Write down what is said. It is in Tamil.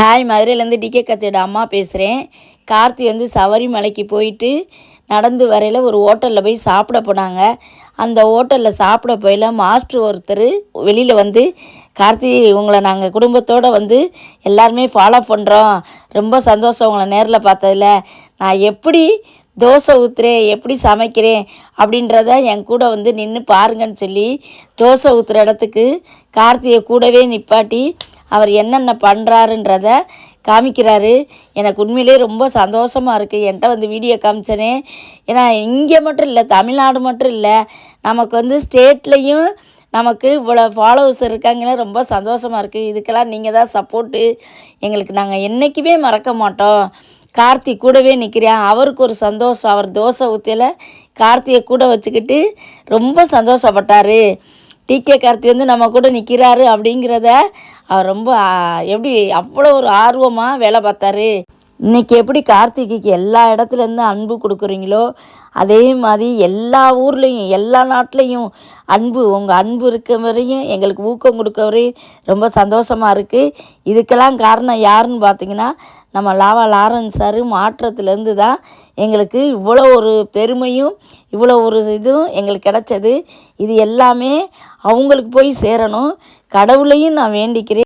ஹாய், மதுரையிலேருந்து டிகே கத்தியோட அம்மா பேசுகிறேன். கார்த்தி வந்து சபரிமலைக்கு போயிட்டு நடந்து வரையில் ஒரு ஹோட்டலில் போய் சாப்பிட போனாங்க. அந்த ஹோட்டலில் சாப்பிட போயில மாஸ்டர் ஒருத்தர் வெளியில் வந்து, கார்த்தி உங்களை நாங்கள் குடும்பத்தோடு வந்து எல்லாருமே ஃபாலோ பண்ணுறோம், ரொம்ப சந்தோஷம் உங்களை நேரில் பார்த்ததில், நான் எப்படி தோசை ஊற்றுறேன் எப்படி சமைக்கிறேன் அப்படின்றத என் கூட வந்து நின்று பாருங்கன்னு சொல்லி தோசை ஊற்றுற இடத்துக்கு கார்த்தியை கூடவே நிப்பாட்டி அவர் என்னென்ன பண்ணுறாருன்றத காமிக்கிறாரு. எனக்கு உண்மையிலே ரொம்ப சந்தோஷமாக இருக்குது. என்கிட்ட வந்து வீடியோ காமிச்சனே, ஏன்னா இங்கே மட்டும் இல்லை, தமிழ்நாடு மட்டும் இல்லை, நமக்கு வந்து ஸ்டேட்லேயும் நமக்கு இவ்வளோ ஃபாலோவர்ஸ் இருக்காங்கன்னா ரொம்ப சந்தோஷமாக இருக்குது. இதுக்கெல்லாம் நீங்கள் தான் சப்போர்ட்டு எங்களுக்கு, நாங்கள் என்றைக்குமே மறக்க மாட்டோம். கார்த்தி கூடவே நிற்கிறேன், அவருக்கு ஒரு சந்தோஷம். அவர் தோசை ஊற்றியில் கார்த்தியை கூட வச்சுக்கிட்டு ரொம்ப சந்தோஷப்பட்டார். டிகே கார்த்தி வந்து நம்ம கூட நிற்கிறாரு அப்படிங்கிறத அவர் ரொம்ப எப்படி அவ்வளோ ஒரு ஆர்வமாக வேலை பார்த்தாரு. இன்றைக்கி எப்படி கார்த்திகைக்கு எல்லா இடத்துலேருந்து அன்பு கொடுக்குறீங்களோ, அதே மாதிரி எல்லா ஊர்லேயும் எல்லா நாட்டிலையும் உங்கள் அன்பு இருக்க வரையும் எங்களுக்கு ஊக்கம் கொடுக்க வரையும் ரொம்ப சந்தோஷமாக இருக்குது. இதுக்கெல்லாம் காரணம் யாருன்னு பார்த்தீங்கன்னா, நம்ம லாவா லாரன்ஸ் சார் மாற்றத்துலேருந்து தான் எங்களுக்கு இவ்வளோ ஒரு பெருமையும் இவ்வளோ ஒரு இதுவும் எங்களுக்கு கிடச்சது. இது எல்லாமே அவங்களுக்கு போய் சேரணும், கடவுளையும் நான் வேண்டிக்கிறேன்.